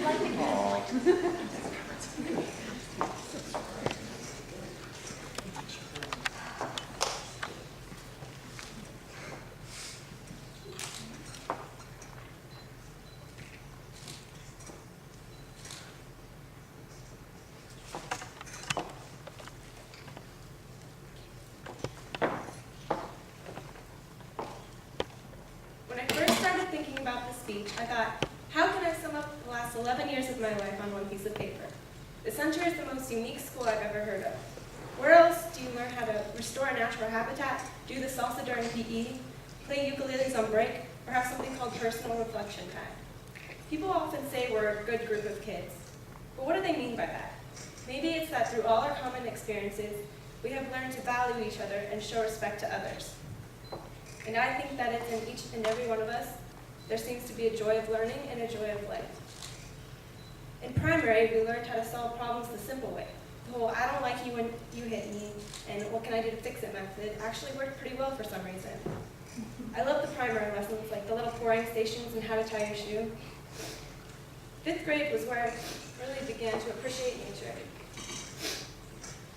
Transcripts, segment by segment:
When I first started thinking about this speech, I thought, how can I sum up the last 11 years of my life on one piece of paper? The center is the most unique school I've ever heard of. Where else do you learn how to restore a natural habitat, do the salsa during PE, play ukuleles on break, or have something called personal reflection time? People often say we're a good group of kids, but what do they mean by that? Maybe it's that through all our common experiences, we have learned to value each other and show respect to others. And I think that it's in each and every one of us, there seems to be a joy of learning and a joy of life. In primary, we learned how to solve problems the simple way. The whole I don't like you when you hit me, and what can I do to fix it method actually worked pretty well for some reason. I love the primary lessons, like the little pouring stations and how to tie your shoe. 5th grade was where I really began to appreciate nature.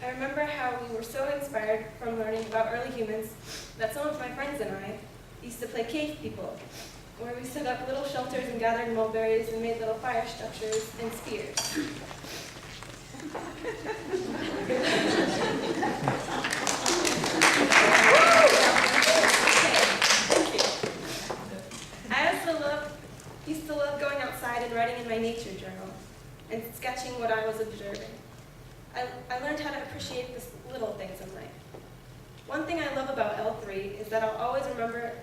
I remember how we were so inspired from learning about early humans that some of my friends and I used to play cave people, where we set up little shelters and gathered mulberries and made little fire structures and spears. I also used to love going outside and writing in my nature journal and sketching what I was observing. I learned how to appreciate the little things in life. One thing I love about L3 is that I'll always remember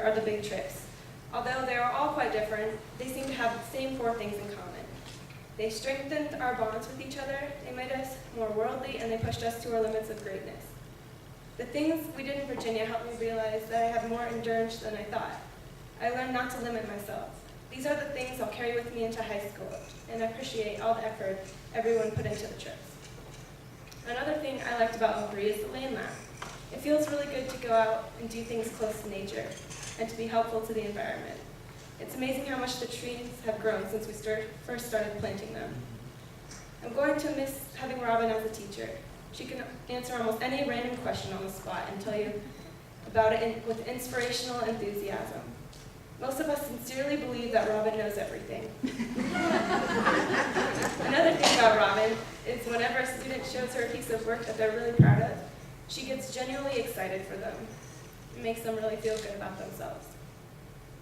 are the big trips. Although they are all quite different, they seem to have the same 4 things in common. They strengthened our bonds with each other, they made us more worldly, and they pushed us to our limits of greatness. The things we did in Virginia helped me realize that I have more endurance than I thought. I learned not to limit myself. These are the things I'll carry with me into high school, and I appreciate all the effort everyone put into the trips. Another thing I liked about L3 is the land lab. It feels really good to go out and do things close to nature, and to be helpful to the environment. It's amazing how much the trees have grown since we first started planting them. I'm going to miss having Robin as a teacher. She can answer almost any random question on the spot and tell you about it with inspirational enthusiasm. Most of us sincerely believe that Robin knows everything. Another thing about Robin is whenever a student shows her a piece of work that they're really proud of, she gets genuinely excited for them. It makes them really feel good about themselves.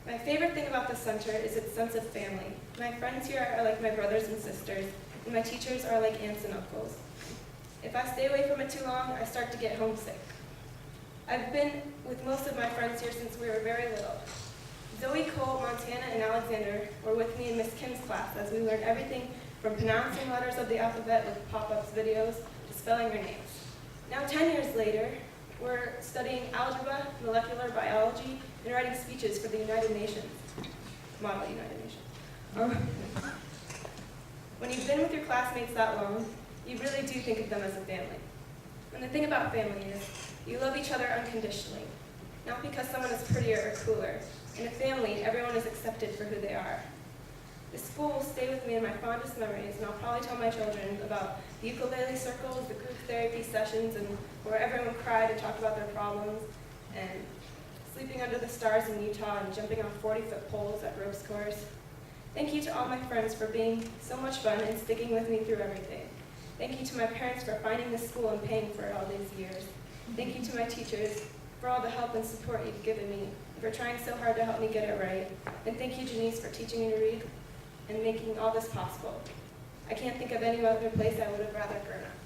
My favorite thing about the center is its sense of family. My friends here are like my brothers and sisters, and my teachers are like aunts and uncles. If I stay away from it too long, I start to get homesick. I've been with most of my friends here since we were very little. Zoe, Cole, Montana, and Alexander were with me in Miss Kim's class as we learned everything from pronouncing letters of the alphabet with pop-ups videos to spelling our names. Now 10 years later, we're studying algebra, molecular biology, and writing speeches for the United Nations, Model United Nations. When you've been with your classmates that long, you really do think of them as a family. And the thing about family is, you love each other unconditionally, not because someone is prettier or cooler. In a family, everyone is accepted for who they are. The school will stay with me in my fondest memories, and I'll probably tell my children about the ukulele circles, the group therapy sessions, and where everyone cried and talked about their problems, and sleeping under the stars in Utah and jumping off 40-foot poles at ropes course. Thank you to all my friends for being so much fun and sticking with me through everything. Thank you to my parents for finding this school and paying for it all these years. Thank you to my teachers for all the help and support you've given me, for trying so hard to help me get it right. And thank you, Janice, for teaching me to read and making all this possible. I can't think of any other place I would have rather grown up.